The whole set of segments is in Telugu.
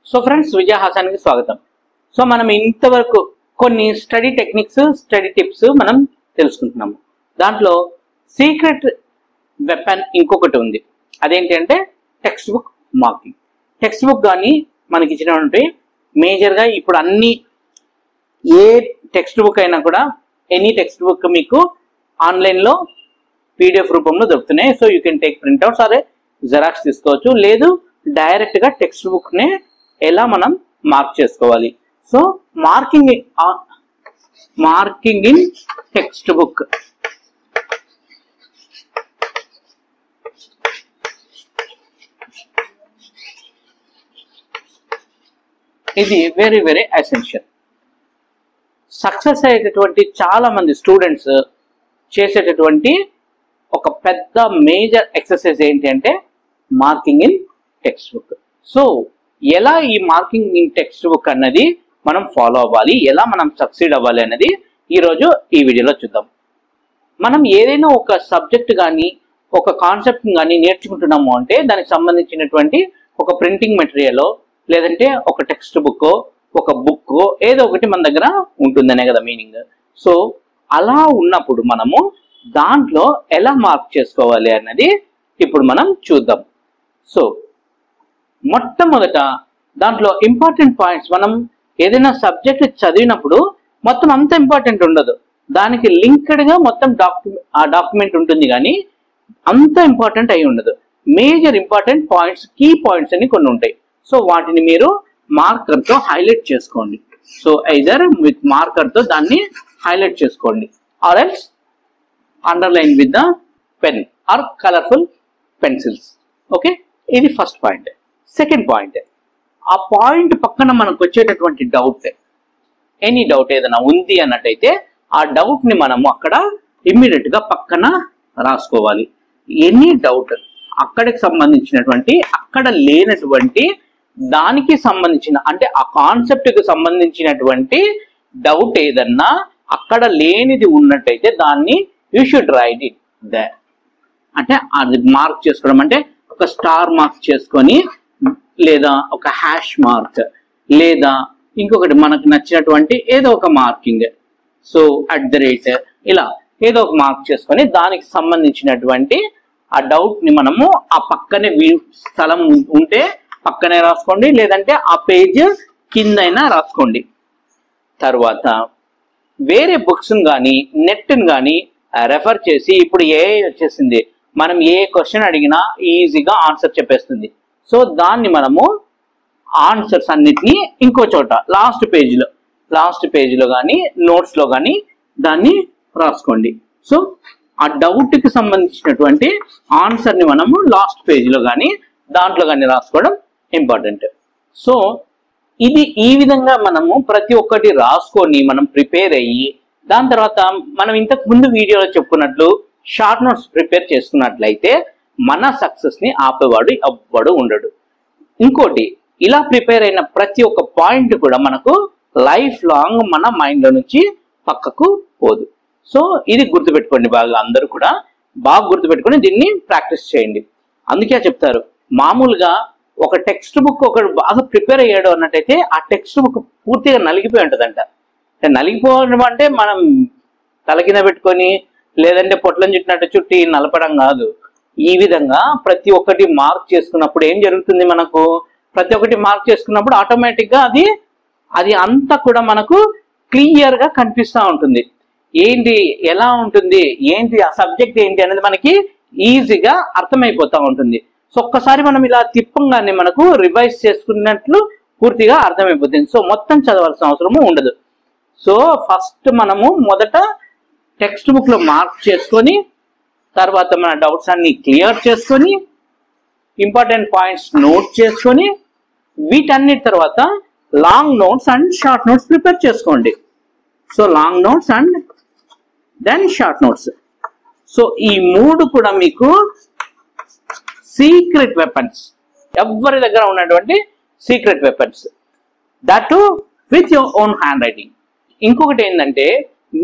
సో ఫ్రెండ్స్, విజయ హాసానికి స్వాగతం. సో మనం ఇంతవరకు కొన్ని స్టడీ టెక్నిక్స్, స్టడీ టిప్స్ మనం తెలుసుకుంటున్నాము. దాంట్లో సీక్రెట్ వెపన్ ఇంకొకటి ఉంది. అదేంటి అంటే text book marking. Text book కానీ మనకి ఇచ్చినటువంటి మేజర్గా ఇప్పుడు అన్ని ఏ టెక్స్ట్ బుక్ అయినా కూడా ఎనీ టెక్స్ట్ బుక్ మీకు ఆన్లైన్లో పీడిఎఫ్ రూపంలో దొరుకుతున్నాయి. So you can take printouts, అదే జెరాక్స్ తీసుకోవచ్చు. లేదు డైరెక్ట్గా టెక్స్ట్ బుక్నే ఎలా మనం మార్క్ చేసుకోవాలి. So marking in text book. ఇది వెరీ వెరీ ఎసెన్షియల్. సక్సెస్ అయ్యేటటువంటి చాలా మంది స్టూడెంట్స్ చేసేటటువంటి ఒక పెద్ద మేజర్ ఎక్సర్సైజ్ ఏంటి అంటే marking in text book. So ఎలా ఈ మార్కింగ్ ఇన్ టెక్స్ట్ బుక్ అన్నది మనం ఫాలో అవ్వాలి, ఎలా మనం సక్సీడ్ అవ్వాలి అన్నది ఈరోజు ఈ వీడియోలో చూద్దాం. మనం ఏదైనా ఒక సబ్జెక్ట్ కానీ ఒక కాన్సెప్ట్ కానీ నేర్చుకుంటున్నాము అంటే దానికి సంబంధించినటువంటి ఒక ప్రింటింగ్ మెటీరియల్ లేదంటే ఒక టెక్స్ట్ బుక్, ఒక బుక్ ఏదో ఒకటి మన దగ్గర ఉంటుందనే కదా మీనింగ్. సో అలా ఉన్నప్పుడు మనము దాంట్లో ఎలా మార్క్ చేసుకోవాలి అన్నది ఇప్పుడు మనం చూద్దాం. సో మొట్టమొదట దాంట్లో ఇంపార్టెంట్ పాయింట్స్, మనం ఏదైనా సబ్జెక్ట్ చదివినప్పుడు మొత్తం అంత ఇంపార్టెంట్ ఉండదు, దానికి లింక్డ్గా మొత్తం డాక్యుమెంట్ ఉంటుంది కానీ అంత ఇంపార్టెంట్ అయి ఉండదు. Major important points, key points అని కొన్ని ఉంటాయి. సో వాటిని మీరు మార్కర్తో హైలైట్ చేసుకోండి. సో ఐదర్ విత్ మార్కర్తో దాన్ని హైలైట్ చేసుకోండి, or else underline with the pen or colourful pencils. Okay, ఇది ఫస్ట్ పాయింట్. సెకండ్ పాయింట్, ఆ పాయింట్ పక్కన మనకు వచ్చేటటువంటి డౌట్, ఎనీ డౌట్ ఏదైనా ఉంది అన్నట్టయితే ఆ డౌట్ని మనము అక్కడ ఇమ్మీడియట్గా పక్కన రాసుకోవాలి. ఎనీ డౌట్ అక్కడికి సంబంధించినటువంటి, అక్కడ లేనటువంటి దానికి సంబంధించిన అంటే ఆ కాన్సెప్ట్కి సంబంధించినటువంటి డౌట్ ఏదన్నా అక్కడ లేనిది ఉన్నట్టయితే దాన్ని you should write it there. అంటే అది మార్క్ చేసుకోవడం అంటే ఒక స్టార్ మార్క్ చేసుకొని, లేదా ఒక హ్యాష్ మార్క్, లేదా ఇంకొకటి మనకు నచ్చినటువంటి ఏదో ఒక మార్కింగ్, సో @ ఇలా ఏదో ఒక మార్క్ చేసుకొని దానికి సంబంధించినటువంటి ఆ డౌట్ని మనము ఆ పక్కనే స్థలం ఉంటే పక్కనే రాసుకోండి, లేదంటే ఆ పేజ్ కిందైనా రాసుకోండి. తర్వాత వేరే బుక్స్ని కానీ నెట్ని కానీ రెఫర్ చేసి, ఇప్పుడు ఏఐ వచ్చేసింది, మనం ఏ క్వశ్చన్ అడిగినా ఈజీగా ఆన్సర్ చెప్పేస్తుంది. సో దాన్ని మనము ఆన్సర్స్ అన్నిటినీ ఇంకో చోట లాస్ట్ పేజ్లో కానీ నోట్స్లో కానీ దాన్ని రాసుకోండి. సో ఆ డౌట్కి సంబంధించినటువంటి ఆన్సర్ని మనము లాస్ట్ పేజ్లో కానీ దాంట్లో కానీ రాసుకోవడం ఇంపార్టెంట్. సో ఇది ఈ విధంగా మనము ప్రతి ఒక్కటి రాసుకొని మనం ప్రిపేర్ అయ్యి, దాని తర్వాత మనం ఇంతకు ముందు వీడియోలో చెప్పుకున్నట్లు షార్ట్ నోట్స్ ప్రిపేర్ చేసుకున్నట్లయితే మన సక్సెస్ని ఆపేవాడు ఎవ్వడు ఉండడు. ఇంకోటి, ఇలా ప్రిపేర్ అయిన ప్రతి ఒక్క పాయింట్ కూడా మనకు లైఫ్ లాంగ్ మన మైండ్లో నుంచి పక్కకు పోదు. సో ఇది గుర్తుపెట్టుకోండి, బాగా అందరూ కూడా బాగా గుర్తుపెట్టుకొని దీన్ని ప్రాక్టీస్ చేయండి. అందుకే చెప్తారు, మామూలుగా ఒక టెక్స్ట్ బుక్ ఒకడు బాగా ప్రిపేర్ అయ్యాడు అన్నట్టయితే ఆ టెక్స్ట్ బుక్ పూర్తిగా నలిగిపోయి ఉంటుందంట. నలిగిపోవడం అంటే మనం తల కింద పెట్టుకొని లేదంటే పొట్లం చుట్టినట్టు చుట్టి నలపడం కాదు. ఈ విధంగా ప్రతి ఒక్కటి మార్క్ చేసుకున్నప్పుడు ఏం జరుగుతుంది, మనకు ప్రతి ఒక్కటి మార్క్ చేసుకున్నప్పుడు ఆటోమేటిక్గా అది అంతా కూడా మనకు క్లియర్గా కనిపిస్తూ ఉంటుంది. ఏంటి, ఎలా ఉంటుంది, ఏంటి ఆ సబ్జెక్ట్ ఏంటి అనేది మనకి ఈజీగా అర్థమైపోతూ ఉంటుంది. సో ఒక్కసారి మనం ఇలా తిప్పంగానే మనకు రివైజ్ చేసుకున్నట్లు పూర్తిగా అర్థమైపోతుంది. సో మొత్తం చదవాల్సిన అవసరము ఉండదు. సో ఫస్ట్ మనము మొదట టెక్స్ట్ బుక్లో మార్క్ చేసుకొని, తర్వాత మన డౌట్స్ అన్ని క్లియర్ చేసుకొని, ఇంపార్టెంట్ పాయింట్స్ నోట్ చేసుకొని, వీటన్నిటి తర్వాత long notes and short notes prepare చేసుకోండి. So long notes and then short notes. So ఈ మూడు కూడా మీకు సీక్రెట్ వెపన్స్, ఎవరి దగ్గర ఉన్నటువంటి secret weapons, that with your own handwriting. ఇంకొకటి ఏంటంటే,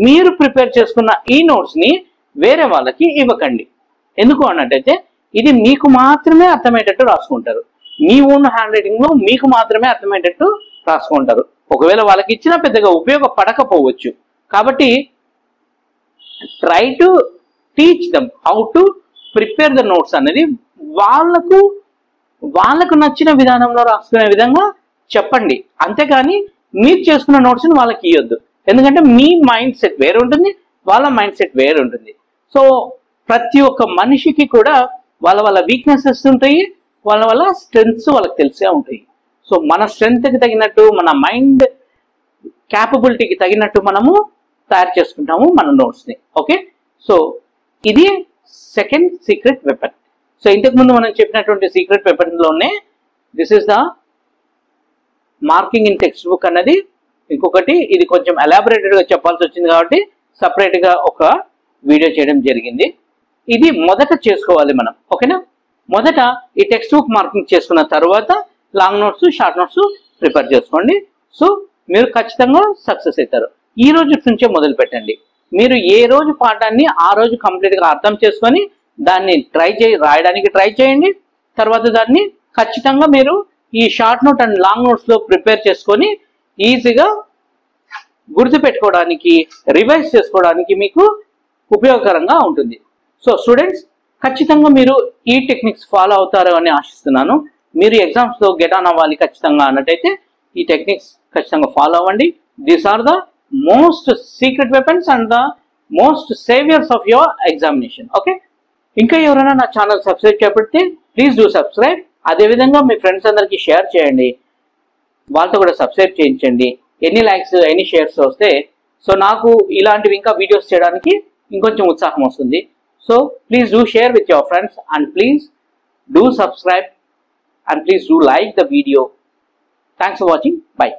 మీరు ప్రిపేర్ చేసుకున్న ఈ నోట్స్ని వేరే వాళ్ళకి ఇవ్వకండి. ఎందుకు అన్నట్టయితే ఇది మీకు మాత్రమే అర్థమయ్యేటట్టు రాసుకుంటారు. మీ ఓన్ హ్యాండ్ రైటింగ్ లో మీకు మాత్రమే అర్థమయ్యేటట్టు రాసుకుంటారు. ఒకవేళ వాళ్ళకి ఇచ్చినా పెద్దగా ఉపయోగపడకపోవచ్చు. కాబట్టి try to teach them how to prepare the notes అనేది వాళ్ళకు నచ్చిన విధానంలో రాసుకునే విధంగా చెప్పండి. అంతేకాని మీరు చేసుకున్న నోట్స్ని వాళ్ళకి ఇవ్వద్దు. ఎందుకంటే మీ మైండ్ సెట్ వేరు ఉంటుంది, వాళ్ళ మైండ్ సెట్ వేరు ఉంటుంది. సో ప్రతి ఒక్క మనిషికి కూడా వాళ్ళ వీక్నెసెస్ ఉంటాయి, వాళ్ళ స్ట్రెంగ్స్ వాళ్ళకి తెలిసే ఉంటాయి. సో మన స్ట్రెంగ్త్కి తగినట్టు, మన మైండ్ క్యాపబిలిటీకి తగినట్టు మనము తయారు చేసుకుంటాము మన నోట్స్ని. ఓకే, సో ఇది సెకండ్ సీక్రెట్ వెపన్. సో ఇంతకుముందు మనం చెప్పినటువంటి సీక్రెట్ వెపన్లోనే this is the marking in textbook అన్నది ఇంకొకటి. ఇది కొంచెం ఎలాబొరేటెడ్గా చెప్పాల్సి వచ్చింది కాబట్టి సపరేట్గా ఒక వీడియో చేయడం జరిగింది. ఇది మొదట చేసుకోవాలి మనం. ఓకేనా, మొదట ఈ టెక్స్ట్ బుక్ మార్కింగ్ చేసుకున్న తర్వాత long notes, short notes prepare చేసుకోండి. సో మీరు ఖచ్చితంగా సక్సెస్ అవుతారు. ఈ రోజు నుంచే మొదలు పెట్టండి. మీరు ఏ రోజు పాఠాన్ని ఆ రోజు కంప్లీట్గా అర్థం చేసుకొని దాన్ని రాయడానికి ట్రై చేయండి. తర్వాత దాన్ని ఖచ్చితంగా మీరు ఈ షార్ట్ నోట్ అండ్ లాంగ్ నోట్స్లో ప్రిపేర్ చేసుకొని ఈజీగా గుర్తుపెట్టుకోవడానికి, రివైజ్ చేసుకోవడానికి మీకు ఉపయోగకరంగా ఉంటుంది. సో స్టూడెంట్స్, ఖచ్చితంగా మీరు ఈ టెక్నిక్స్ ఫాలో అవుతారు అని ఆశిస్తున్నాను. మీరు ఎగ్జామ్స్లో గెట్ ఆన్ అవ్వాలి ఖచ్చితంగా అన్నట్టయితే ఈ టెక్నిక్స్ ఖచ్చితంగా ఫాలో అవ్వండి. These are the most secret weapons and the most saviours of your examination. Okay, ఇంకా ఎవరైనా నా ఛానల్ సబ్స్క్రైబ్ చేయకపోతే ప్లీజ్ డూ సబ్స్క్రైబ్. అదేవిధంగా మీ ఫ్రెండ్స్ అందరికీ షేర్ చేయండి, వాళ్ళతో కూడా సబ్స్క్రైబ్ చేయించండి. ఎన్ని లైక్స్, ఎన్ని షేర్స్ వస్తే సో నాకు ఇలాంటివి ఇంకా వీడియోస్ చేయడానికి ఇంకొంచెం ఉత్సాహం వస్తుంది. So please do share with your friends and please do subscribe and please do like the video. Thanks for watching. Bye.